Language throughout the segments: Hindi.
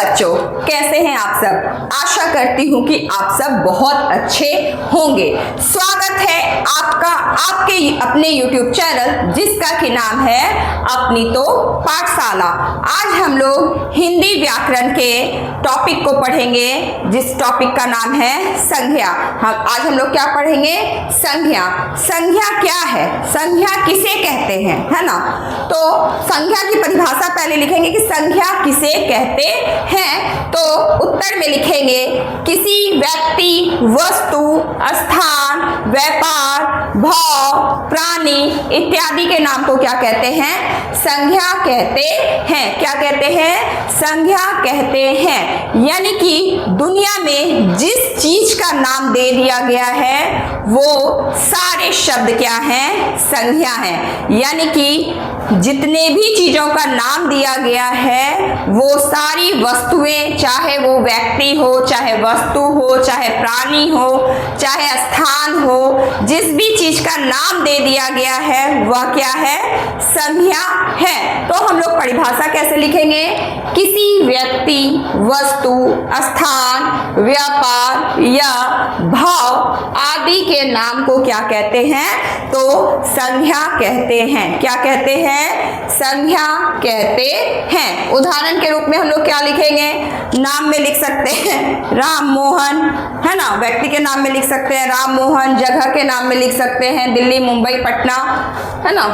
बच्चों, कैसे हैं आप सब। आशा करती हूँ कि आप सब बहुत अच्छे होंगे। स्वागत है आपका आपके अपने YouTube चैनल जिसका कि नाम है अपनी तो पाठशाला। आज हम लोग हिंदी व्याकरण के टॉपिक को पढ़ेंगे जिस टॉपिक का नाम है संज्ञा। आज हम लोग क्या पढ़ेंगे? संज्ञा। संज्ञा क्या है? संज्ञा किसे कहते हैं, है ना। तो संज्ञा की परिभाषा पहले लिखेंगे कि संज्ञा किसे कहते हैं। तो उत्तर में लिखेंगे किसी व्यक्ति, वस्तु, स्थान, व्यापार, भाव, प्राणी इत्यादि के नाम को क्या कहते हैं? संज्ञा कहते हैं। क्या कहते हैं? संज्ञा कहते हैं। यानी कि दुनिया में जिस चीज का नाम दे दिया गया है वो सारे शब्द क्या हैं? संज्ञा हैं। यानी कि जितने भी चीजों का नाम दिया गया है वो सारी वस्तुएं, चाहे वो व्यक्ति हो, चाहे वस्तु हो, चाहे प्राणी हो, चाहे स्थान हो, जिस भी चीज का नाम दे दिया गया है वह क्या है? संज्ञा है। तो हम लोग परिभाषा कैसे लिखेंगे? किसी व्यक्ति, वस्तु, स्थान, व्यापार या भाव आदि के नाम को क्या कहते हैं? तो संज्ञा कहते हैं। क्या कहते हैं? संज्ञा कहते हैं। उदाहरण के रूप में हम लोग क्या लिखेंगे? नाम में लिख सकते हैं राम मोहन, है ना। व्यक्ति के नाम में लिख सकते हैं राम मोहन। जगह के नाम में लिख सकते हैं दिल्ली, मुंबई, पटना, है ना।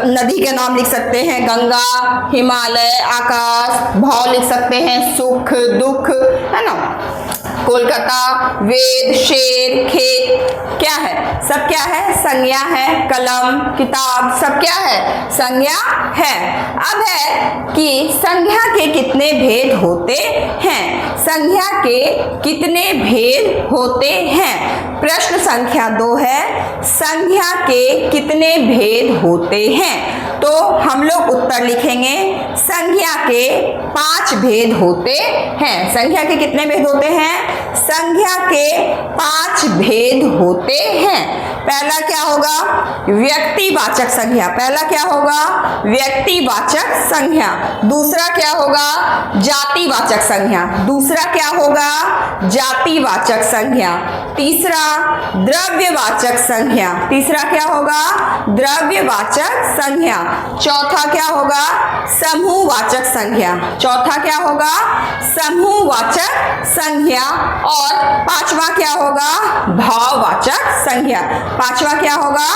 नदी के नाम लिख सकते हैं गंगा, हिमालय, आकाश। भाव लिख सकते हैं सुख, दुख, है ना। कोलकाता, वेद, शेर, खेत क्या है? सब क्या है? संज्ञा है। कलम, किताब सब क्या है? संज्ञा है। अब है कि संज्ञा के कितने भेद होते हैं? संज्ञा के कितने भेद होते हैं? प्रश्न संख्या 2 है, संज्ञा के कितने भेद होते हैं? तो हम लोग उत्तर लिखेंगे संज्ञा के 5 भेद होते हैं। संज्ञा के कितने भेद होते हैं? संज्ञा के 5 भेद होते हैं। पहला क्या होगा? व्यक्तिवाचक संज्ञा। पहला क्या होगा? व्यक्तिवाचक संज्ञा। दूसरा क्या होगा? जातिवाचक संज्ञा। दूसरा क्या होगा? जातिवाचक संज्ञा। तीसरा द्रव्यवाचक संज्ञा। तीसरा क्या होगा? द्रव्यवाचक संज्ञा। चौथा क्या होगा? समूहवाचक संज्ञा। चौथा क्या होगा? समूहवाचक संज्ञा। और पांचवा क्या होगा? भाववाचक संज्ञा। पांचवा क्या होगा?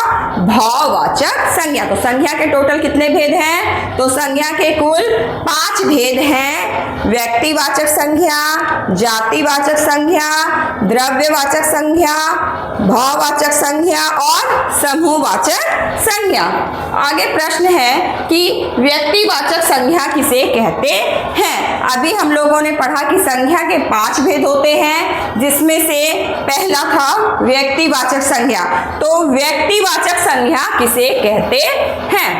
भाववाचक संज्ञा। तो संज्ञा के टोटल कितने भेद हैं? तो संज्ञा के कुल 5 भेद हैं। व्यक्तिवाचक संज्ञा, जातिवाचक संज्ञा, द्रव्यवाचक संज्ञा, भाववाचक संज्ञा और समूहवाचक संज्ञा। आगे प्रश्न है कि व्यक्तिवाचक संज्ञा किसे कहते हैं? अभी हम लोगों ने पढ़ा कि संज्ञा के 5 भेद होते हैं जिसमें से पहला था व्यक्तिवाचक संज्ञा। तो व्यक्तिवाचक संज्ञा किसे कहते हैं?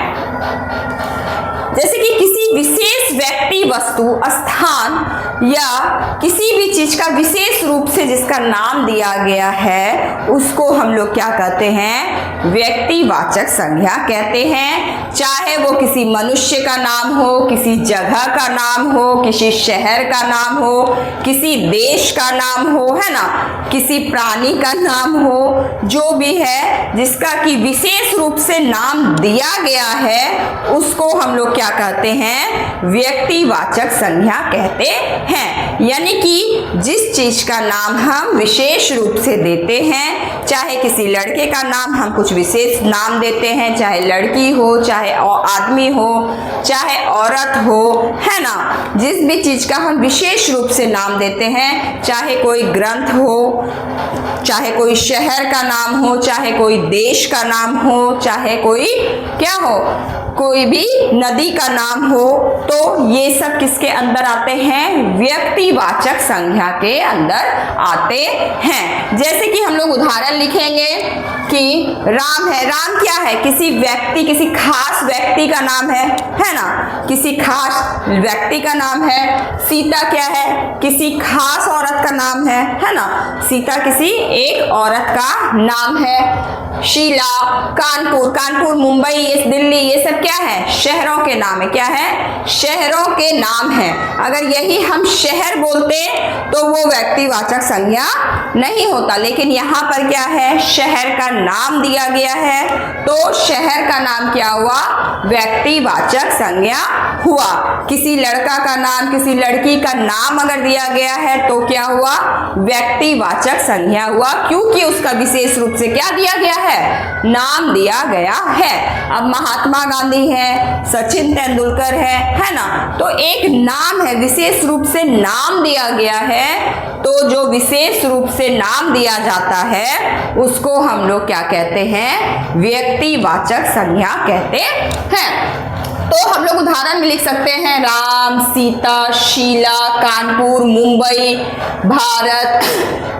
जैसे कि किसी विशेष व्यक्ति, वस्तु, स्थान या किसी भी चीज का विशेष रूप से जिसका नाम दिया गया है उसको हम लोग क्या कहते हैं? व्यक्तिवाचक संज्ञा कहते हैं। चाहे वो किसी मनुष्य का नाम हो, किसी जगह का नाम हो, किसी शहर का नाम हो, किसी देश का नाम हो, है ना, किसी प्राणी का नाम हो, जो भी है जिसका कि विशेष रूप से नाम दिया गया है उसको हम लोग क्या कहते हैं? व्यक्तिवाचक संज्ञा कहते हैं। यानी कि जिस चीज का नाम हम विशेष रूप से देते हैं, चाहे किसी लड़के का नाम हम कुछ विशेष नाम देते हैं, चाहे लड़की हो, चाहे आदमी हो, चाहे औरत हो, है ना। जिस भी चीज का हम विशेष रूप से नाम देते हैं, चाहे कोई ग्रंथ हो, चाहे कोई शहर का नाम हो, चाहे कोई देश का नाम हो, चाहे कोई क्या हो, कोई भी नदी का नाम हो, तो ये सब किसके अंदर आते हैं? व्यक्तिवाचक संज्ञा के अंदर आते हैं। जैसे कि हम लोग उदाहरण लिखेंगे कि राम है। राम क्या है? किसी व्यक्ति, किसी खास व्यक्ति का नाम है ना, किसी खास व्यक्ति का नाम है। सीता क्या है? किसी खास औरत का नाम है ना। सीता किसी एक औरत का नाम है। शीला, कानपुर, कानपुर मुंबई, ये दिल्ली, ये सब क्या है? शहरों के नाम है। क्या है? शहरों के नाम है। अगर यही हम शहर बोलते तो वो व्यक्तिवाचक संज्ञा नहीं होता, लेकिन यहाँ पर क्या है? शहर का नाम दिया गया है तो शहर का नाम क्या हुआ? व्यक्तिवाचक संज्ञा हुआ। किसी लड़का का नाम, किसी लड़की का नाम अगर दिया गया है तो क्या हुआ? व्यक्तिवाचक संज्ञा हुआ, क्योंकि उसका विशेष रूप से क्या दिया गया है? नाम दिया गया है। अब महात्मा गांधी है, सचिन तेंदुलकर है ना, तो एक नाम है, विशेष रूप से नाम दिया गया है, तो जो विशेष रूप से नाम दिया जाता है उसको हम लोग क्या कहते हैं? व्यक्तिवाचक संज्ञा कहते हैं। तो हम लोग उदाहरण में लिख सकते हैं राम, सीता, शीला, कानपुर, मुंबई, भारत,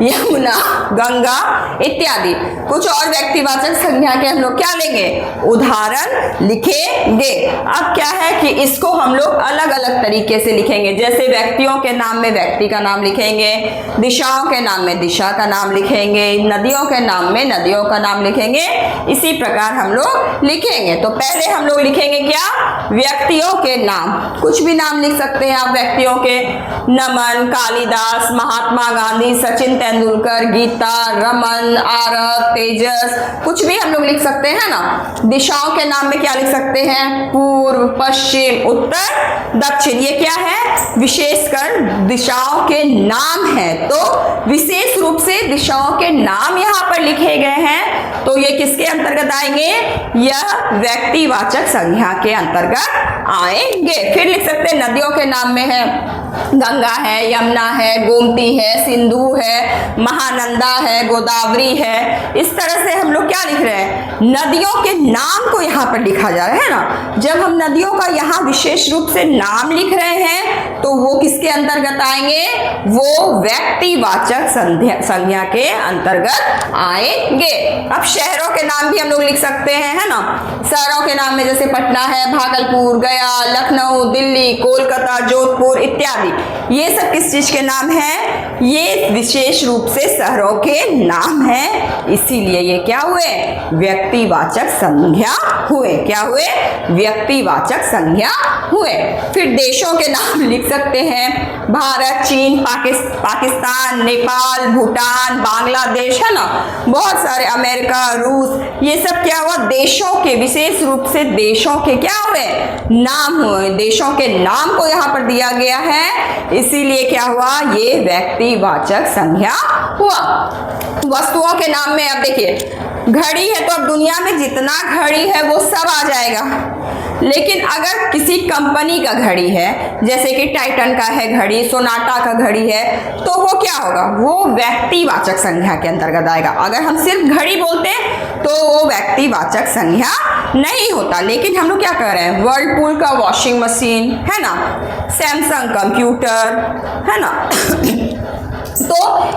यमुना, गंगा इत्यादि। कुछ और व्यक्तिवाचक संज्ञा के हम लोग क्या लेंगे? उदाहरण लिखेंगे। अब क्या है कि इसको हम लोग अलग अलग तरीके से लिखेंगे। जैसे व्यक्तियों के नाम में व्यक्ति का नाम लिखेंगे, दिशाओं के नाम में दिशा का नाम लिखेंगे, नदियों के नाम में नदियों का नाम लिखेंगे। इसी प्रकार हम लोग लिखेंगे। तो पहले हम लोग लिखेंगे क्या? व्यक्तियों के नाम। कुछ भी नाम लिख सकते हैं आप व्यक्तियों के। नमन, कालिदास, महात्मा गांधी, सचिन तेंदुलकर, गीता, रमन, आरव, तेजस, कुछ भी हम लोग लिख सकते हैं ना। दिशाओं के नाम में क्या लिख सकते हैं? पूर्व, पश्चिम, उत्तर, दक्षिण। ये क्या है? विशेषकर दिशाओं के नाम है, तो विशेष रूप से दिशाओं के नाम यहाँ पर लिखे गए हैं, तो ये किसके अंतर्गत आएंगे? यह व्यक्तिवाचक संज्ञा के अंतर्गत आएंगे। फिर लिख सकते हैं नदियों के नाम में है गंगा है, यमुना है, गोमती है, सिंधु है, महानंदा है, गोदावरी है। इस तरह से हम लोग क्या लिख रहे हैं? नदियों के नाम को यहाँ पर लिखा जा रहा है ना। जब हम नदियों का यहाँ विशेष रूप से नाम लिख रहे हैं तो वो किसके अंतर्गत आएंगे? वो व्यक्तिवाचक संज्ञा के अंतर्गत आएंगे। अब शहरों के नाम भी हम लोग लिख सकते हैं, है ना। शहरों के नाम में जैसे पटना है, भागलपुर, गया, लखनऊ, दिल्ली, कोलकाता, जोधपुर इत्यादि। ये सब किस चीज के नाम है? ये विशेष रूप से शहरों के नाम है, इसीलिए ये क्या हुए? व्यक्तिवाचक संज्ञा हुए। क्या हुए? व्यक्तिवाचक संज्ञा हुए। फिर देशों के नाम लिख सकते हैं। भारत, चीन, पाकिस्तान, नेपाल, भूटान, बांग्लादेश, है ना, बहुत सारे, अमेरिका, रूस, ये सब क्या हुआ? देशों के, विशेष रूप से देशों के क्या हुए? नाम हुए। देशों के नाम को यहाँ पर दिया गया है, इसीलिए क्या हुआ? ये व्यक्तिवाचक संज्ञा हुआ। वस्तुओं के नाम में अब देखिए, घड़ी है तो अब दुनिया में जितना घड़ी है वो सब आ जाएगा, लेकिन अगर किसी कंपनी का घड़ी है, जैसे कि टाइटन का है घड़ी, सोनाटा का घड़ी है, तो वो क्या होगा? वो व्यक्तिवाचक संज्ञा के अंतर्गत आएगा। अगर हम सिर्फ घड़ी बोलते हैं तो वो व्यक्तिवाचक संज्ञा नहीं होता। लेकिन हम लोग क्या कर रहे हैं? वर्लपूल का वॉशिंग मशीन, है ना, सैमसंग कंप्यूटर, है ना। तो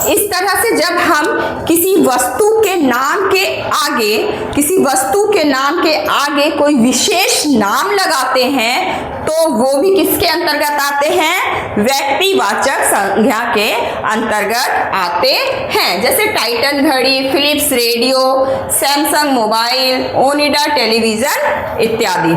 इस तरह से जब हम किसी वस्तु के नाम के आगे, किसी वस्तु के नाम के आगे कोई विशेष नाम लगाते हैं तो वो भी किसके अंतर्गत आते हैं? व्यक्तिवाचक संज्ञा के अंतर्गत आते हैं। जैसे टाइटन घड़ी, Philips radio, Samsung mobile, Onida television इत्यादि।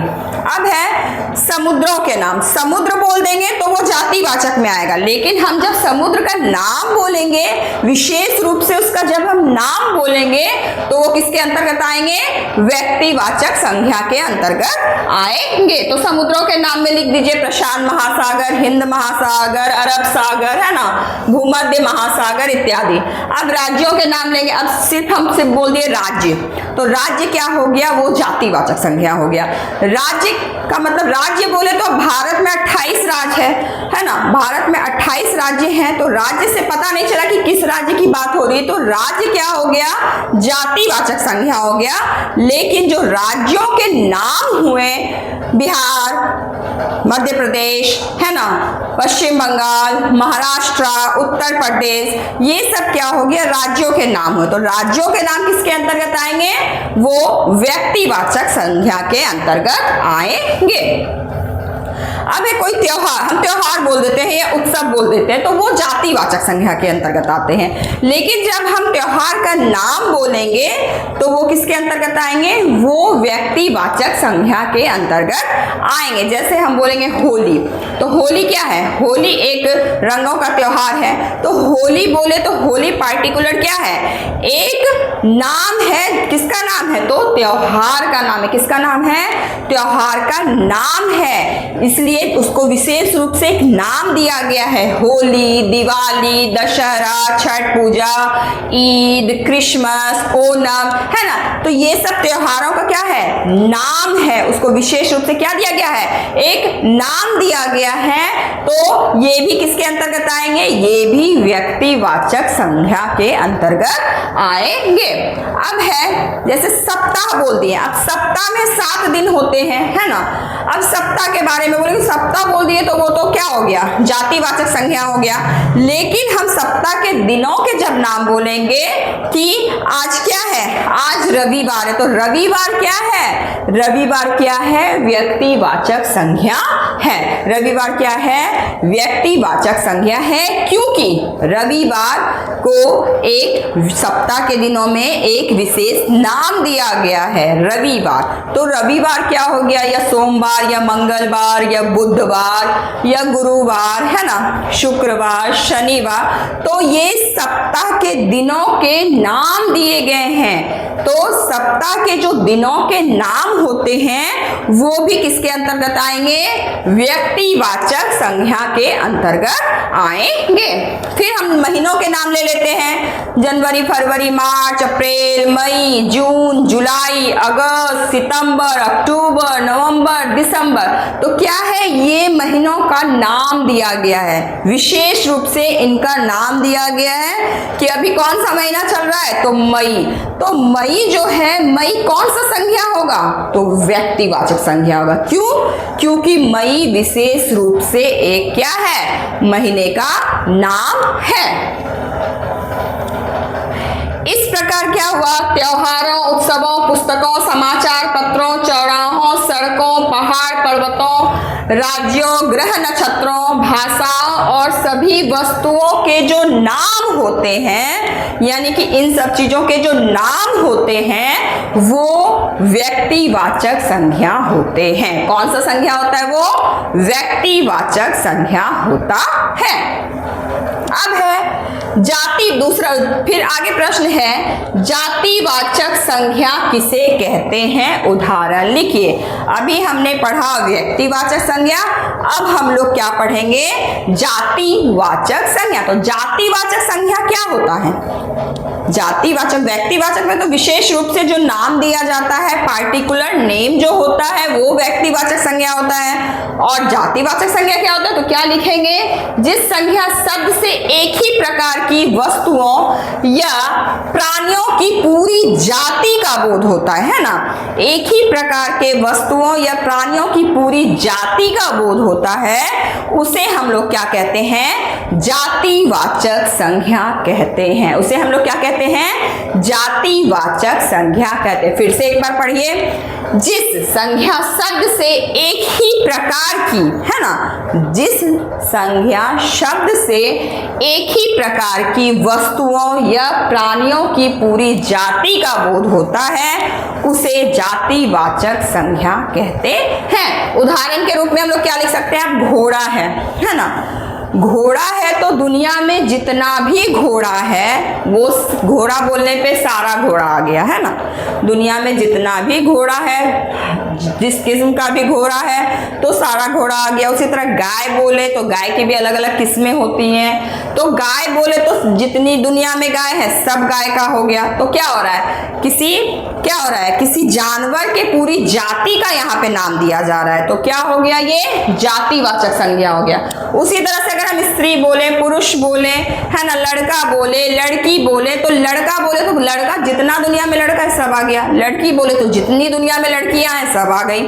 अब है समुद्रों के नाम। समुद्र बोल देंगे तो वो जातिवाचक में आएगा, लेकिन हम जब समुद्र का नाम बोलेंगे, विशेष रूप से उसका जब हम नाम बोलेंगे तो वो किसके अंतर्गत आएंगे? व्यक्तिवाचक संज्ञा के अंतर्गत आएंगे। तो समुद्रों के नाम में लिख दीजिए प्रशांत महासागर, हिंद महासागर, अरब सागर, है ना, भूमध्य महासागर इत्यादि। अब राज्यों के नाम लेंगे। अब हम सिर्फ बोल दिए राज्य, तो राज्य क्या हो गया? वो जातिवाचक संज्ञा हो गया। राज्य का मतलब, राज्य बोले तो भारत में 28 राज्य है ना। भारत में 28 राज्य हैं, तो राज्य से पता नहीं चला कि किस राज्य की बात हो रही है, तो राज्य क्या हो गया? जातिवाचक संज्ञा हो गया। लेकिन जो राज्यों के नाम हुए, बिहार, मध्य प्रदेश, है ना, पश्चिम बंगाल, महाराष्ट्र, उत्तर प्रदेश, ये सब क्या हो गया? राज्यों के नाम हुए। तो राज्यों के नाम किसके अंतर्गत आएंगे? वो व्यक्तिवाचक संज्ञा के अंतर्गत आएंगे। अब है कोई त्योहार, हम त्योहार बोल देते हैं या उत्सव बोल देते हैं तो वो जातिवाचक संज्ञा के अंतर्गत आते हैं। लेकिन जब हम त्योहार का नाम बोलेंगे तो वो किसके अंतर्गत आएंगे, वो व्यक्तिवाचक संज्ञा के अंतर्गत आएंगे। जैसे हम बोलेंगे होली, तो होली क्या है, होली एक रंगों का त्योहार है। तो होली बोले तो होली पार्टिकुलर क्या है, एक नाम है। किसका नाम है, तो त्योहार का नाम है। किसका नाम है, त्योहार का नाम है, इसलिए उसको विशेष रूप से एक नाम दिया गया है। होली, दिवाली, दशहरा, छठ पूजा, ईद, क्रिसमस, ओणम, है ना। तो ये सब त्योहारों का क्या है, नाम है। उसको विशेष रूप से क्या दिया गया है, एक नाम दिया गया है। तो ये भी किसके अंतर्गत आएंगे, ये भी व्यक्तिवाचक संज्ञा के अंतर्गत आएंगे। अब है जैसे सप्ताह बोल दिए, अब सप्ताह में 7 दिन होते हैं, है ना। अब सप्ताह के बारे में बोलेंगे, सप्ताह बोल दिए तो वो तो क्या हो गया, जातिवाचक संज्ञा हो गया। लेकिन हम सप्ताह के दिनों के जब नाम बोलेंगे कि आज क्या है, आज रविवार है, तो रविवार क्या है, रविवार क्या है, व्यक्तिवाचक संज्ञा है। रविवार क्या है, व्यक्तिवाचक संज्ञा है, क्योंकि रविवार को एक सप्ताह के दिनों में एक विशेष नाम दिया गया है, रविवार। तो रविवार क्या हो गया, या सोमवार या मंगलवार या बुधवार या गुरुवार, है ना, शुक्रवार, शनिवार। तो ये सप्ताह के दिनों के नाम दिए गए हैं। तो सप्ताह के जो दिनों के नाम होते हैं वो भी किसके अंतर्गत आएंगे, व्यक्तिवाचक संज्ञा के अंतर्गत आएंगे। फिर हम महीनों के नाम ले लेते हैं, जनवरी, फरवरी, मार्च, अप्रैल, मई, जून, जुलाई, अगस्त, सितंबर, अक्टूबर, नवंबर, दिसंबर। तो क्या है, ये महीनों का नाम दिया गया है, विशेष रूप से इनका नाम दिया गया है कि अभी कौन सा महीना चल रहा है, तो मई। तो मई जो है, मई कौन सा संज्ञा होगा, तो व्यक्तिवाचक संज्ञा होगा। क्यों, क्योंकि मई विशेष रूप से एक क्या है, महीने का नाम है। इस प्रकार क्या हुआ, त्योहारों, उत्सवों, पुस्तकों, समाचार पत्रों, चौराहों, सड़कों, पहाड़ पर्वतों, राज्यों, ग्रह नक्षत्रों, भाषाओं और सभी वस्तुओं के जो नाम होते हैं, यानी कि इन सब चीजों के जो नाम होते हैं वो व्यक्तिवाचक संज्ञा होते हैं। कौन सा संज्ञा होता है, वो व्यक्तिवाचक संज्ञा होता है। अब है जाति, दूसरा, फिर आगे प्रश्न है जातिवाचक संज्ञा किसे कहते हैं, उदाहरण लिखिए। अभी हमने पढ़ा व्यक्तिवाचक संज्ञा, अब हम लोग क्या पढ़ेंगे, जातिवाचक संज्ञा। तो जातिवाचक संज्ञा क्या होता है, जातिवाचक, व्यक्तिवाचक में तो विशेष रूप से जो नाम दिया जाता है, पार्टिकुलर नेम जो होता है वो व्यक्तिवाचक संज्ञा होता है। और जातिवाचक संज्ञा क्या होता है, तो क्या लिखेंगे, जिस संज्ञा शब्द से एक ही प्रकार की वस्तुओं या प्राणियों की पूरी जाति का बोध होता है ना, एक ही प्रकार के वस्तुओं या प्राणियों की पूरी जाति का बोध होता है, उसे हम लोग क्या कहते हैं, जातिवाचक संज्ञा कहते हैं। उसे हम लोग क्या कहते हैं, जातिवाचक संज्ञा कहते हैं। फिर से एक बार पढ़िए, जिस संज्ञा शब्द से एक ही प्रकार की, है ना, जिस संज्ञा शब्द से एक ही प्रकार की वस्तुओं या प्राणियों की पूरी जाति का बोध होता है उसे जातिवाचक संज्ञा कहते हैं। उदाहरण के रूप में हम लोग क्या लिख सकते हैं, अब घोड़ा है ना, घोड़ा है तो दुनिया में जितना भी घोड़ा है, वो घोड़ा बोलने पे सारा घोड़ा आ गया, है ना। दुनिया में जितना भी घोड़ा है, जिस किस्म का भी घोड़ा है तो सारा घोड़ा आ गया। उसी तरह गाय बोले तो गाय की भी अलग अलग किस्में होती हैं, तो गाय बोले तो जितनी दुनिया में गाय है सब गाय का हो गया। तो क्या हो रहा है, किसी जानवर के पूरी जाति का यहाँ पे नाम दिया जा रहा है, तो क्या हो गया, ये जातिवाचक संज्ञा हो गया। उसी तरह से अगर हम स्त्री बोले, पुरुष बोले, है ना, लड़का बोले, लड़की बोले, तो लड़का बोले तो लड़का जितना दुनिया में लड़का है सब आ गया, लड़की बोले तो जितनी दुनिया में लड़कियां हैं सब आ गई,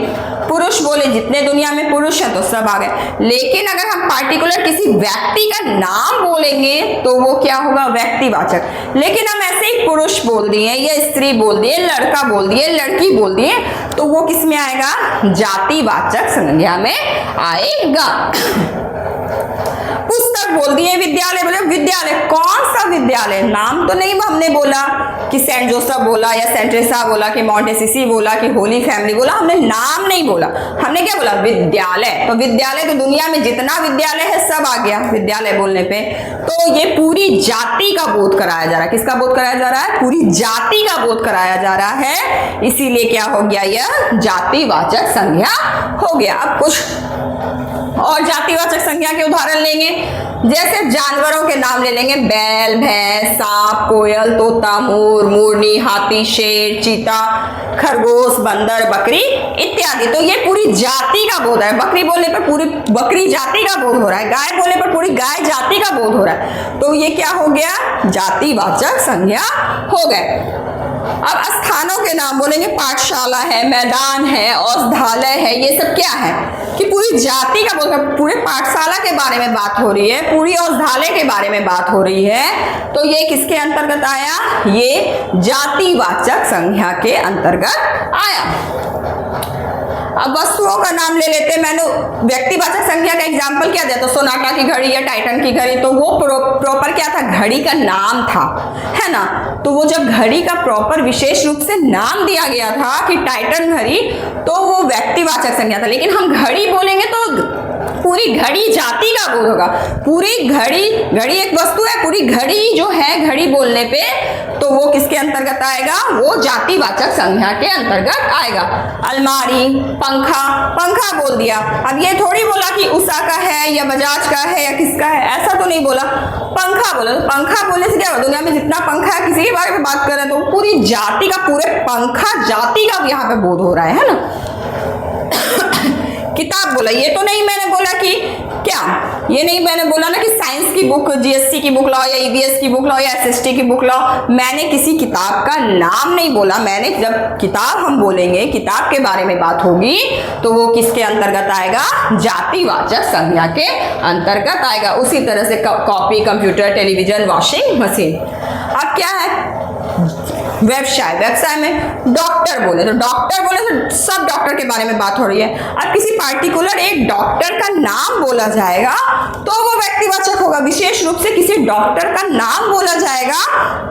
पुरुष बोले जितने दुनिया में पुरुष हैं तो सब आ गए। लेकिन अगर हम पार्टिकुलर किसी व्यक्ति का नाम बोलेंगे तो वो क्या होगा, व्यक्तिवाचक। लेकिन हम ऐसे ही पुरुष बोल दिए या स्त्री बोल दिए, लड़का बोल दिए, लड़की बोल दिए, तो वो किस में आएगा, जातिवाचक संज्ञा में आएगा। पुस्तक बोल दिए, विद्यालय बोले, विद्यालय कौन सा विद्यालय, नाम तो नहीं हमने बोला कि सेंट जोसेफ बोला या सेंट ट्रेसा बोला कि मॉन्टेसिसी बोला कि होली फैमिली बोला, हमने नाम नहीं बोला, हमने क्या बोला, विद्यालय। तो विद्यालय तो दुनिया में जितना विद्यालय है सब आ गया विद्यालय बोलने पे। तो ये पूरी जाति का बोध कराया जा रहा है, किसका बोध कराया जा रहा है, पूरी जाति का बोध कराया जा रहा है, इसीलिए क्या हो गया, यह जातिवाचक संज्ञा हो गया। अब कुछ और जातिवाचक संज्ञा के उदाहरण लेंगे, जैसे जानवरों के नाम ले लेंगे, बैल, भैंस, सांप, कोयल, तोता, मोर, मोरनी, हाथी, शेर, चीता, खरगोश, बंदर, बकरी इत्यादि। तो ये पूरी जाति का बोध है, बकरी बोलने पर पूरी बकरी जाति का बोध हो रहा है, गाय बोलने पर पूरी गाय जाति का बोध हो रहा है, तो ये क्या हो गया, जातिवाचक संज्ञा हो गए। अब स्थानों के नाम बोलेंगे, पाठशाला है, मैदान है, औषधालय है, ये सब क्या है कि पूरी जाति का बोल, पूरे पाठशाला के बारे में बात हो रही है, पूरी औषधालय के बारे में बात हो रही है, तो ये किसके अंतर्गत आया, ये जातिवाचक संज्ञा के अंतर्गत आया। अब वस्तुओं का नाम ले लेते हैं, मैंने व्यक्तिवाचक संज्ञा का एग्जाम्पल क्या दिया, तो सोनाटा की घड़ी या टाइटन की घड़ी, तो वो प्रॉपर क्या था, घड़ी का नाम था, है ना। तो वो जब घड़ी का प्रॉपर विशेष रूप से नाम दिया गया था कि टाइटन घड़ी, तो वो व्यक्तिवाचक संज्ञा था। लेकिन हम घड़ी बोलेंगे तो पूरी घड़ी जाति का बोध होगा, पूरी घड़ी, घड़ी एक वस्तु है, पूरी घड़ी जो है घड़ी बोलने पे, तो वो किसके अंतर्गत आएगा, वो जातिवाचक संज्ञा के अंतर्गत आएगा। अलमारी, पंखा, पंखा बोल दिया, अब ये थोड़ी बोला कि उषा का है या बजाज का है या किसका है, ऐसा तो नहीं बोला, पंखा बोला। तो पंखा बोलने से क्या होगा, दुनिया में जितना पंखा है किसी के बारे में बात कर रहे हैं तो पूरी जाति का, पूरे पंखा जाति का यहाँ पे बोध हो रहा है ना। किताब बोला, ये तो नहीं मैंने बोला कि क्या, ये नहीं मैंने बोला ना कि साइंस की बुक, जीएसटी की बुक लाओ या ईवीएस की बुक लाओ या एसएसटी की बुक लाओ, मैंने किसी किताब का नाम नहीं बोला। मैंने जब किताब हम बोलेंगे, किताब के बारे में बात होगी, तो वो किसके अंतर्गत आएगा, जातिवाचक संज्ञा के अंतर्गत आएगा। उसी तरह से copy, computer, television, washing machine. अब क्या है, व्यवसाय, व्यवसाय में डॉक्टर बोले, तो डॉक्टर बोले तो सब डॉक्टर के बारे में बात हो रही है। अब किसी पार्टिकुलर एक डॉक्टर का नाम बोला जाएगा तो वो व्यक्तिवाचक होगा, विशेष रूप से किसी डॉक्टर का नाम बोला जाएगा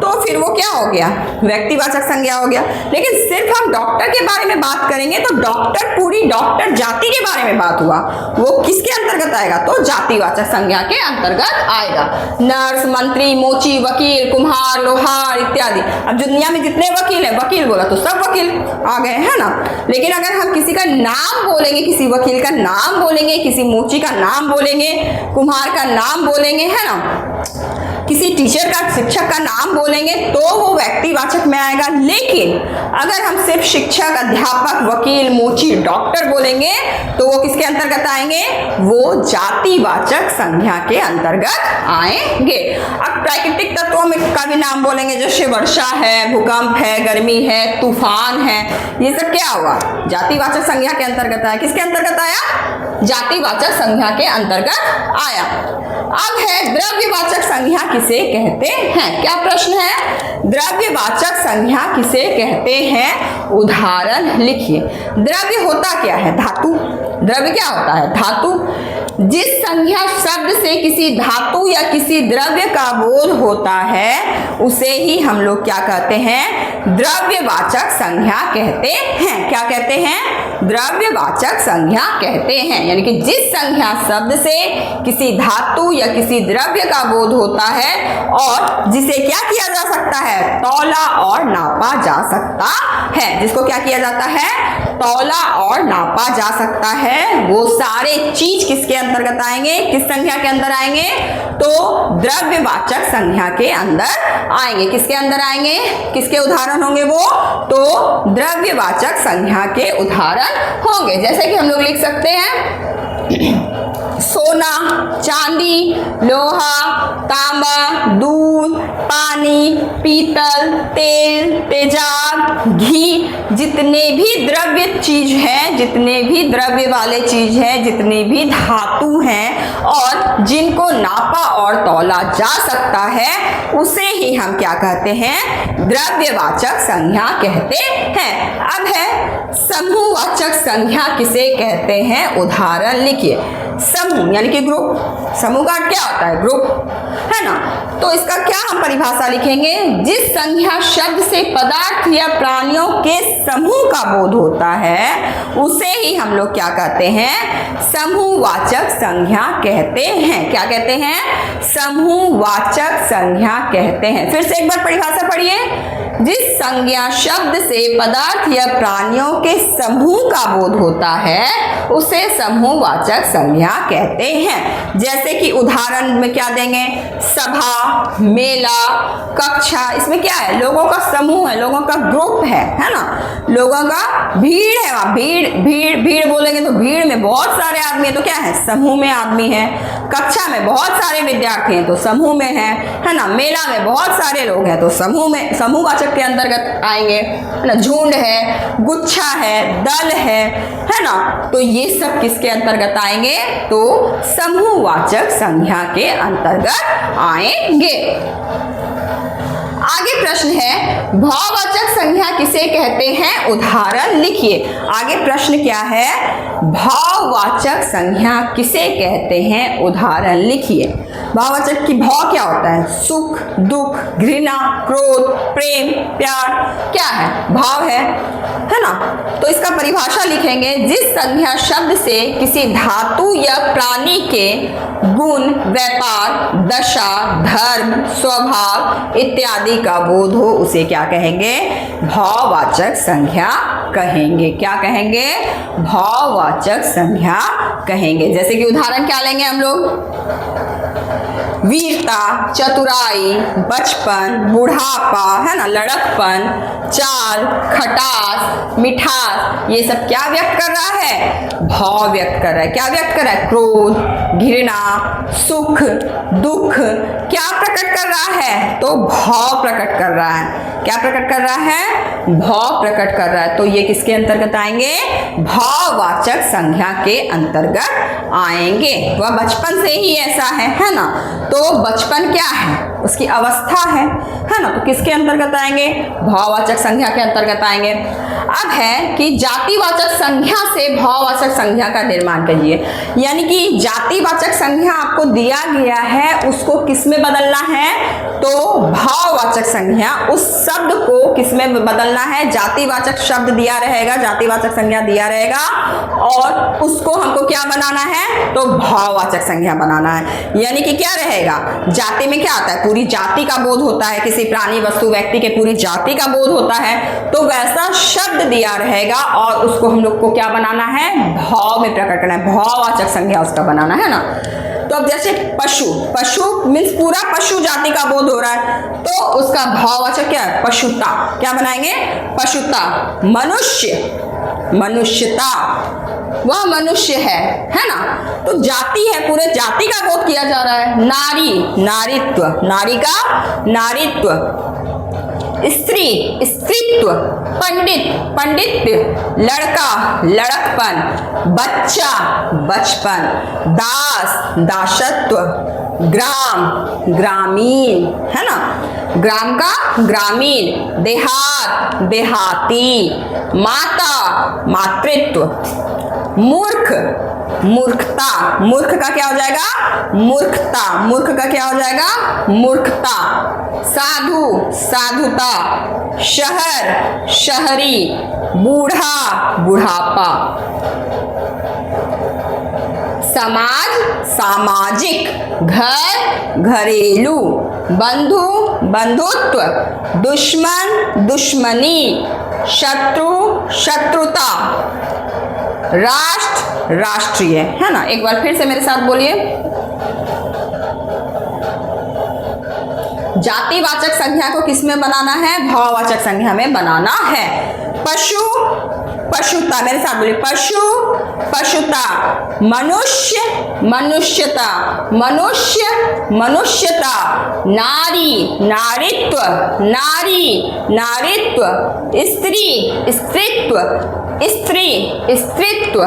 तो फिर वो क्या हो गया, व्यक्तिवाचक संज्ञा हो गया। लेकिन सिर्फ हम डॉक्टर के बारे में बात करेंगे तो डॉक्टर, पूरी डॉक्टर जाति के बारे में बात हुआ, वो किसके अंतर्गत आएगा, तो जातिवाचक संज्ञा के अंतर्गत आएगा। नर्स, मंत्री, मोची, वकील, कुम्हार, लोहार इत्यादि। अब जो दुनिया में जितने वकील हैं, वकील बोला तो सब वकील आ गए, है ना। लेकिन अगर हम किसी का नाम बोलेंगे, किसी वकील का नाम बोलेंगे, किसी मोची का नाम बोलेंगे, कुम्हार का नाम बोलेंगे, है ना, किसी टीचर का, शिक्षक का नाम बोलेंगे तो वो व्यक्तिवाचक में आएगा। लेकिन अगर हम सिर्फ शिक्षक, अध्यापक, वकील, मोची, डॉक्टर बोलेंगे तो वो किसके अंतर्गत आएंगे, वो जातिवाचक संज्ञा के अंतर्गत आएंगे। अब प्राकृतिक तत्वों में का भी नाम बोलेंगे, जैसे वर्षा है, भूकंप है, गर्मी है, तूफान है, ये सब क्या हुआ, जातिवाचक संज्ञा के अंतर्गत आया। किसके अंतर्गत आया, जातिवाचक संज्ञा के अंतर्गत आया। अब है द्रव्यवाचक संज्ञा किसे कहते हैं, क्या प्रश्न है, द्रव्यवाचक संज्ञा किसे कहते हैं, उदाहरण लिखिए। द्रव्य होता क्या है, धातु। द्रव्य क्या होता है, धातु। जिस संज्ञा शब्द से किसी धातु या किसी द्रव्य का बोध होता है उसे ही हम लोग क्या कहते हैं, द्रव्यवाचक संज्ञा कहते हैं। क्या कहते हैं, द्रव्यवाचक संज्ञा कहते हैं। यानी कि जिस संज्ञा शब्द से किसी धातु या किसी द्रव्य का बोध होता है और जिसे क्या किया जा सकता है, तौला और नापा जा सकता है। जिसको क्या किया जाता है, तौला और नापा जा सकता है, वो सारे चीज किसके अंतर्गत आएंगे, किस संज्ञा के अंदर आएंगे, तो द्रव्यवाचक संज्ञा के अंदर आएंगे। किसके अंदर आएंगे, किसके उदाहरण होंगे वो, तो द्रव्यवाचक संज्ञा के उदाहरण होंगे। जैसे कि हम लोग लिख सकते हैं सोना, चांदी, लोहा, तांबा, दूध, पानी, पीतल, तेल, तेजाब, घी, जितने भी द्रव्य चीज है, जितने भी द्रव्य वाले चीज है, जितने भी धातु हैं और जिनको नापा और तौला जा सकता है, उसे ही हम क्या कहते हैं? द्रव्यवाचक संज्ञा कहते हैं। अब है समूहवाचक संज्ञा किसे कहते हैं? उदाहरण लिखिए। समूह यानी कि ग्रुप, समूह का क्या होता है? ग्रुप, है ना। तो इसका क्या हम परिभाषा लिखेंगे? जिस संज्ञा शब्द से पदार्थ या प्राणियों के समूह का बोध होता है, उसे ही हम लोग क्या कहते हैं? समूहवाचक संज्ञा कहते हैं। क्या कहते हैं? समूहवाचक संज्ञा कहते हैं। फिर से एक बार परिभाषा पढ़िए। जिस संज्ञा शब्द से पदार्थ या प्राणियों के समूह का बोध होता है, उसे समूहवाचक संज्ञा कहते हैं। जैसे कि उदाहरण में क्या देंगे? सभा, मेला, कक्षा, इसमें क्या है? लोगों का समूह है, लोगों का ग्रुप है ना। लोगों का भीड़ है, वहां भीड़ भीड़ भीड़ बोलेंगे तो भीड़ में बहुत सारे आदमी है, तो क्या है? समूह में आदमी है। कक्षा में बहुत सारे विद्यार्थी हैं तो समूह में है ना। मेला में बहुत सारे लोग हैं तो समूह में, समूहवाचक के अंतर्गत आएंगे, है ना। झुंड है, गुच्छा है, दल है ना। तो ये सब किसके अंतर्गत आएंगे? तो समूहवाचक संज्ञा के अंतर्गत आएंगे। आगे प्रश्न है, भाववाचक संज्ञा किसे कहते हैं? उदाहरण लिखिए। आगे प्रश्न क्या है? भाववाचक संज्ञा किसे कहते हैं? उदाहरण लिखिए। भाववाचक की भाव क्या होता है? सुख, दुख, घृणा, क्रोध, प्रेम, प्यार, क्या है? भाव है ना। तो इसका परिभाषा लिखेंगे। जिस संज्ञा शब्द से किसी धातु या प्राणी के गुण, व्यापार, दशा, धर्म, स्वभाव इत्यादि का बोध हो, उसे क्या कहेंगे? भाववाचक संज्ञा कहेंगे। क्या कहेंगे? भाववाचक संज्ञा कहेंगे। जैसे कि उदाहरण क्या लेंगे हम लोग? वीरता, चतुराई, बचपन, बुढ़ापा, है ना, लड़कपन, चाल, खटास, मिठास, ये सब क्या व्यक्त कर रहा है? भाव व्यक्त कर रहा है। क्या व्यक्त कर रहा है? क्रोध, घृणा, सुख, दुख, क्या प्रकट कर रहा है? तो भाव प्रकट कर रहा है। क्या प्रकट कर रहा है? भाव प्रकट कर रहा है। तो ये किसके अंतर्गत आएंगे? भाववाचक संज्ञा के अंतर्गत आएंगे। वह बचपन से ही ऐसा है ना। तो बचपन क्या है? उसकी अवस्था है ना। तो किसके अंतर्गत आएंगे? भाववाचक संज्ञा के अंतर्गत आएंगे। अब है कि जातिवाचक संज्ञा से भाववाचक संज्ञा का निर्माण करिए। यानी कि जातिवाचक संज्ञा आपको दिया गया है, उसको किसमें बदलना है? तो भाववाचक संज्ञा, उस शब्द को किसमें बदलना है? जातिवाचक शब्द दिया रहेगा, जातिवाचक संज्ञा दिया रहेगा और उसको हमको क्या बनाना है? तो भाववाचक संज्ञा बनाना है। यानी कि क्या रहेगा? जाति में क्या आता है? पूरी जाति का बोध होता है, किसी प्राणी, वस्तु, व्यक्ति के पूरी जाति का बोध होता है। तो वैसा शब्द दिया रहेगा और उसको हम लोग को क्या बनाना है? भाव में प्रकट करना है, भाववाचक संज्ञा उसका बनाना है ना। तो अब जैसे पशु, पशु मीन्स पूरा पशु जाति का बोध हो रहा है, तो उसका भाववाचक क्या है? पशुता। क्या बनाएंगे? पशुता। मनुष्य, मनुष्यता, वह मनुष्य है ना। तो जाति है, पूरे जाति का बोध किया जा रहा है। नारी, नारीत्व, नारी का नारीत्व। स्त्री, स्त्रीत्व। पंडित, पंडित्व। लड़का, लड़कपन। बच्चा, बचपन। दास, दासत्व। ग्राम, ग्रामीण, है ना। ग्राम का ग्रामीण। देहात, देहाती। माता, मातृत्व। मूर्ख, मूर्खता। मूर्ख का क्या हो जाएगा? मूर्खता। मूर्ख का क्या हो जाएगा? मूर्खता। साधु, साधुता। शहर, शहरी। बूढ़ा, बुढ़ापा। समाज, सामाजिक। घर, घरेलू। बंधु, बंधुत्व। दुश्मन, दुश्मनी। शत्रु, शत्रुता। राष्ट्र, राष्ट्रीय, है ना। एक बार फिर से मेरे साथ बोलिए। जातिवाचक संज्ञा को किसमें बनाना है? भाववाचक संज्ञा में बनाना है। पशु, पशुता, मेरे साथ बोलिए। पशु, पशुता, मनुष्य मनुष्यता, मनुष्य मनुष्यता, नारी नारीत्व, नारी नारीत्व, स्त्री स्त्रीत्व, स्त्री स्त्रीत्व,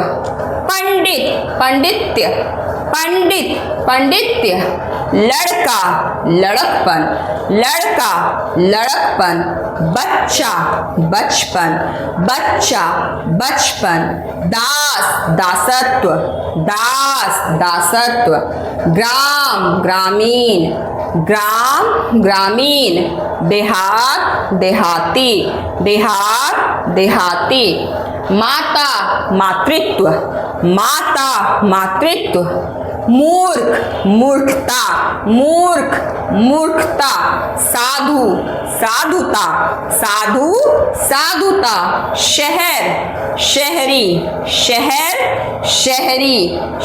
पंडित पांडित्य, पंडित पांडित्य, लड़का लड़कपन, लड़का लड़कपन, बच्चा बचपन, बच्चा बचपन, दास दासत्व, दास दासत्व, ग्राम ग्रामीण, ग्राम ग्रामीण, देहात देहाती, देहात देहाती, माता मातृत्व, माता मातृत्व, मूर्ख मूर्खता, मूर्ख मूर्खता, साधु साधुता, साधु साधुता, शहर शहरी, शहर शहरी,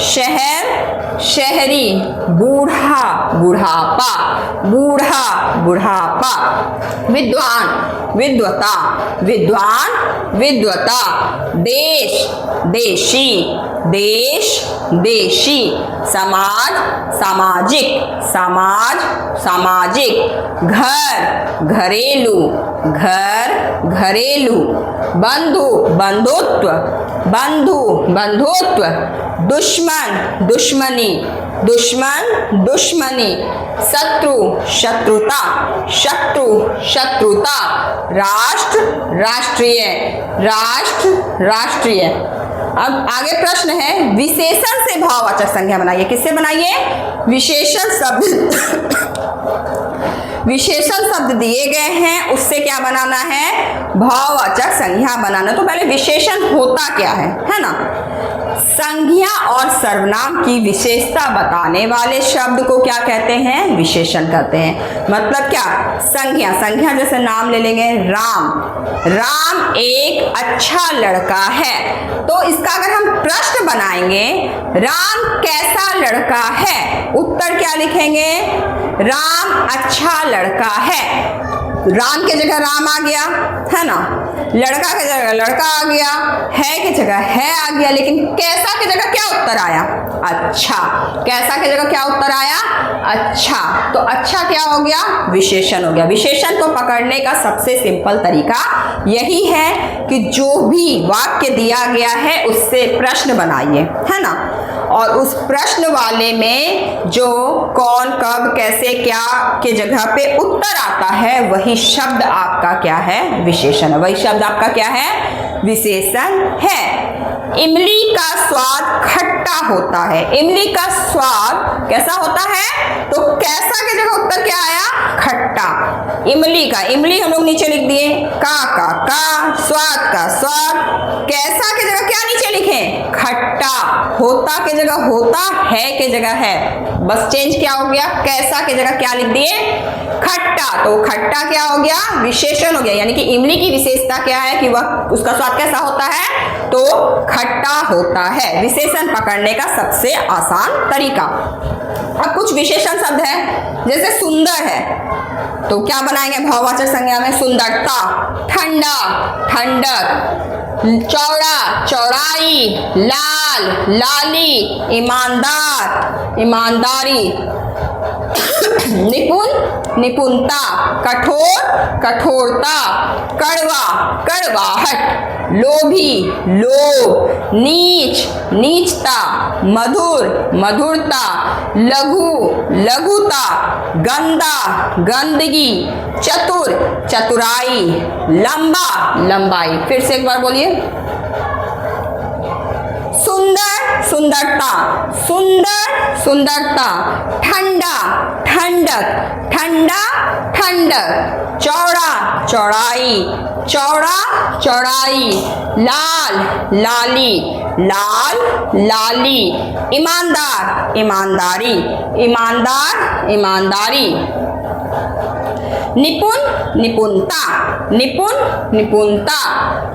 शहर शहरी, बूढ़ा बुढ़ापा, बूढ़ा बुढ़ापा, विद्वान विद्वता, विद्वान विद्वता, देश देशी, देश देशी, समाज सामाजिक, समाज सामाजिक, घर घरेलू, घर घरेलू, बंधु बंधुत्व, बंधु बंधुत्व, दुश्मन दुश्मनी, दुश्मन दुश्मनी, शत्रु शत्रुता, शत्रु शत्रुता, राष्ट्र राष्ट्रीय, राष्ट्र राष्ट्रीय। अब आगे प्रश्न है, विशेषण से भाववाचक संज्ञा बनाइए। किससे बनाइए? विशेषण शब्द विशेषण शब्द दिए गए हैं, उससे क्या बनाना है? भाववाचक संज्ञा बनाना। तो पहले विशेषण होता क्या है ना? संज्ञा और सर्वनाम की विशेषता बताने वाले शब्द को क्या कहते हैं? विशेषण कहते हैं। मतलब क्या? संज्ञा, संज्ञा जैसे नाम ले लेंगे, राम, राम एक अच्छा लड़का है, तो इसका अगर हम प्रश्न बनाएंगे, राम कैसा लड़का है, उत्तर क्या लिखेंगे? राम अच्छा लड़का है। राम के जगह राम आ गया, है ना, लड़का के जगह लड़का आ गया, है की जगह है आ गया, लेकिन कैसा की जगह क्या उत्तर आया? अच्छा। कैसा की जगह क्या उत्तर आया? अच्छा। तो अच्छा क्या हो गया? विशेषण हो गया। विशेषण को पकड़ने का सबसे सिंपल तरीका यही है कि जो भी वाक्य दिया गया है उससे प्रश्न बनाइए, है ना, और उस प्रश्न वाले में जो कौन कब कैसे क्या के जगह पे उत्तर आता है, वही शब्द आपका क्या है? विशेषण है। वही शब्द आपका क्या है? विशेषण है। इमली का स्वाद खट्टा होता है। इमली का स्वाद कैसा होता है? तो कैसा की जगह उत्तर क्या आया? खट्टा। इमली का, इमली हम लोग नीचे लिख दिए, का, स्वाद का स्वाद, कैसा की जगह क्या नीचे लिखे? खट्टा। होता की जगह होता, है की जगह है, बस चेंज क्या हो गया? कैसा की जगह क्या लिख दिए? खट्टा। तो खट्टा क्या हो गया? विशेषण हो गया। यानी कि इमली की विशेषता क्या है कि वह उसका स्वाद कैसा होता है? तो खट्टा होता है। विशेषण पकड़ने का सबसे आसान तरीका। अब कुछ विशेषण शब्द है, जैसे सुंदर है, तो क्या बनाएंगे भाववाचक संज्ञा में? सुंदरता, ठंडा ठंडक, चौड़ा चौड़ाई, लाल लाली, ईमानदार ईमानदारी, निपुण निपुणता, कठोर कठोरता, कड़वा कड़वाहट, लोभी लोभ, नीच नीचता, मधुर मधुरता, लघु लघुता, गंदा गंदगी, चतुर चतुराई, लंबा लंबाई। फिर से एक बार बोलिए। सुंदर सुंदरता, सुंदर सुंदरता, ठंडा ठंडक ठंडा ठंडक, चौड़ा चौड़ाई चौड़ा चौड़ाई, लाल लाली लाल लाली, ईमानदार ईमानदारी ईमानदार ईमानदारी। निपुण निपुणता, निपुण निपुणता,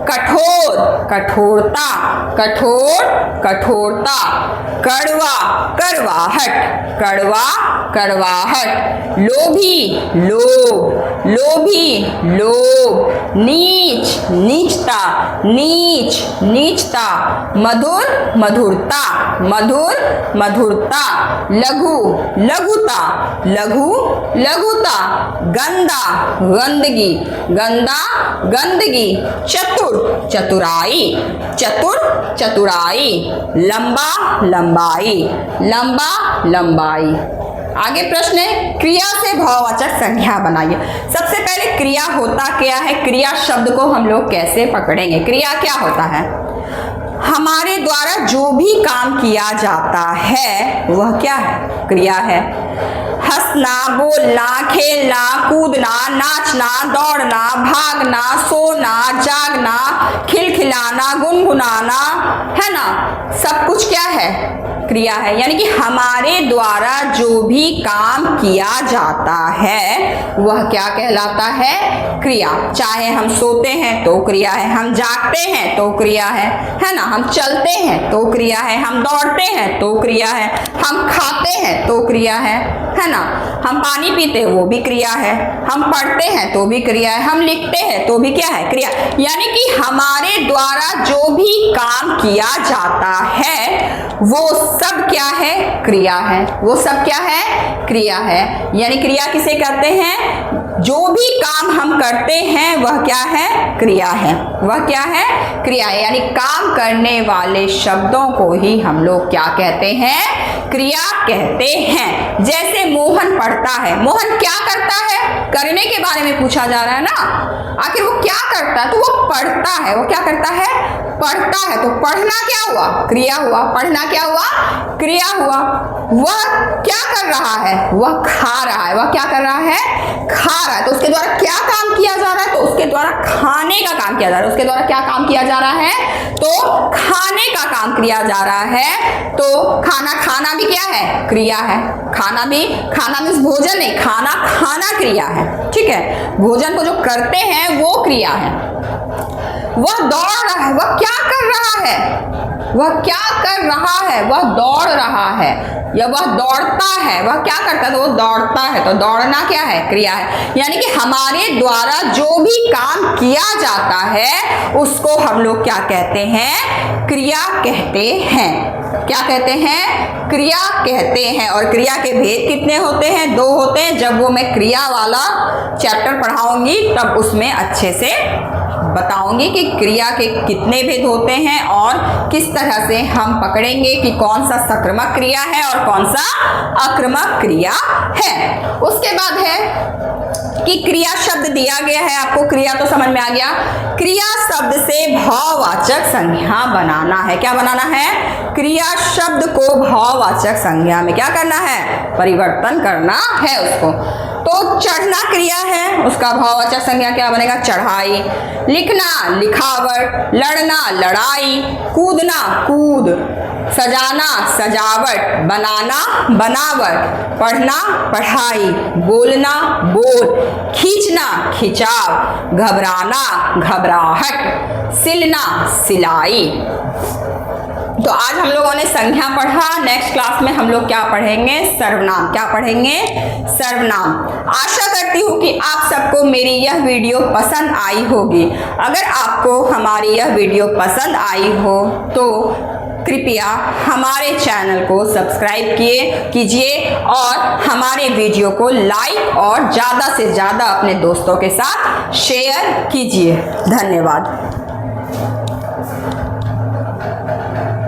कठोर कठोरता, कठोर कठोरता, कड़वा कड़वाहट, कड़वा कड़वाहट, लोभी लोभ, लोभी लोभ, नीच नीचता, नीच नीचता, मधुर मधुरता, मधुर मधुरता, लघु लघुता, लघु लघुता, गंदा गंदगी, गंदा गंदगी, चतुर चतुराई, चतुर चतुराई, लंबा लंबाई, लंबा लंबाई। आगे प्रश्न है, क्रिया से भाववाचक संज्ञा बनाइए। सबसे पहले क्रिया होता क्या है, क्रिया शब्द को हम लोग कैसे पकड़ेंगे। क्रिया क्या होता है, हमारे द्वारा जो भी काम किया जाता है वह क्या है, क्रिया है। हंसना, बोलना, खेलना, कूदना, नाचना, दौड़ना, भागना, सोना, जागना, खिलखिलाना, गुनगुनाना, है ना, सब कुछ क्या है, क्रिया है। यानी कि हमारे द्वारा जो भी काम किया जाता है वह क्या कहलाता है, क्रिया। चाहे हम सोते हैं तो क्रिया है, हम जागते हैं तो क्रिया है ना, हम चलते हैं तो क्रिया है, हम दौड़ते हैं तो क्रिया है, हम खाते हैं तो क्रिया है ना, हम पानी पीते हैं वो भी क्रिया है, हम पढ़ते हैं तो भी क्रिया है, हम लिखते हैं तो भी क्या है, क्रिया। यानी कि हमारे द्वारा जो भी काम किया जाता है वो सब क्या है, क्रिया है, वो सब क्या है, क्रिया है। यानी क्रिया किसे कहते हैं, जो भी काम हम करते हैं वह क्या है, क्रिया है, वह क्या है, क्रिया है। यानी काम करने वाले शब्दों को ही हम लोग क्या कहते हैं, क्रिया कहते हैं। जैसे मोहन पढ़ता है, मोहन क्या करता है, करने के बारे में पूछा जा रहा है ना, आखिर वो क्या करता है, तो वो पढ़ता है, वो क्या करता है, पढ़ता है। तो पढ़ना क्या हुआ, क्रिया हुआ, पढ़ना क्या हुआ, क्रिया हुआ। वह क्या कर रहा है, वह खा रहा है, वह क्या कर रहा है, खा रहा है। तो उसके द्वारा क्या काम किया जा रहा है, तो उसके द्वारा खाने का काम किया जा रहा है। उसके द्वारा क्या काम किया जा रहा है, तो खाने का काम किया जा रहा है। तो खाना खाना भी क्या है, क्रिया है। खाना भी, खाना मीन्स भोजन नहीं, खाना खाना क्रिया है, ठीक है। भोजन को जो करते हैं वो क्रिया है। वह दौड़ रहा है, वह क्या कर रहा है, वह क्या कर रहा है, वह दौड़ रहा है, या वह दौड़ता है, वह क्या करता है, तो वो दौड़ता है। तो दौड़ना क्या है, क्रिया है। यानी कि हमारे द्वारा जो भी काम किया जाता है उसको हम लोग क्या कहते हैं, क्रिया कहते हैं। क्या कहते हैं, क्रिया कहते हैं। और क्रिया के भेद कितने होते हैं, 2 होते हैं। जब वो मैं क्रिया वाला चैप्टर पढ़ाऊंगी तब उसमें अच्छे से बताऊंगी कि क्रिया के कितने भेद होते हैं और किस तरह से हम पकड़ेंगे कि कौन सा सक्रमक क्रिया है और कौन सा आक्रमक क्रिया है। उसके बाद है कि क्रिया शब्द दिया गया है, आपको क्रिया तो समझ में आ गया। क्रिया शब्द से भाववाचक संज्ञा बनाना है। क्या बनाना है, क्रिया शब्द को भाववाचक संज्ञा में क्या करना है, परिवर्तन करना है उसको। तो चढ़ना क्रिया है, उसका भाववाचक संज्ञा क्या बनेगा, चढ़ाई। लिखना लिखावट, लड़ना लड़ाई, कूदना कूद, सजाना सजावट, बनाना बनावट, पढ़ना पढ़ाई, बोलना बोल, खींचना खिंचाव, घबराना घबराहट, सिलना सिलाई। तो आज हम लोगों ने संज्ञा पढ़ा। नेक्स्ट क्लास में हम लोग क्या पढ़ेंगे, सर्वनाम। क्या पढ़ेंगे, सर्वनाम। आशा करती हूँ कि आप सबको मेरी यह वीडियो पसंद आई होगी। अगर आपको हमारी यह वीडियो पसंद आई हो तो कृपया हमारे चैनल को सब्सक्राइब कीजिए और हमारे वीडियो को लाइक और ज़्यादा से ज़्यादा अपने दोस्तों के साथ शेयर कीजिए। धन्यवाद।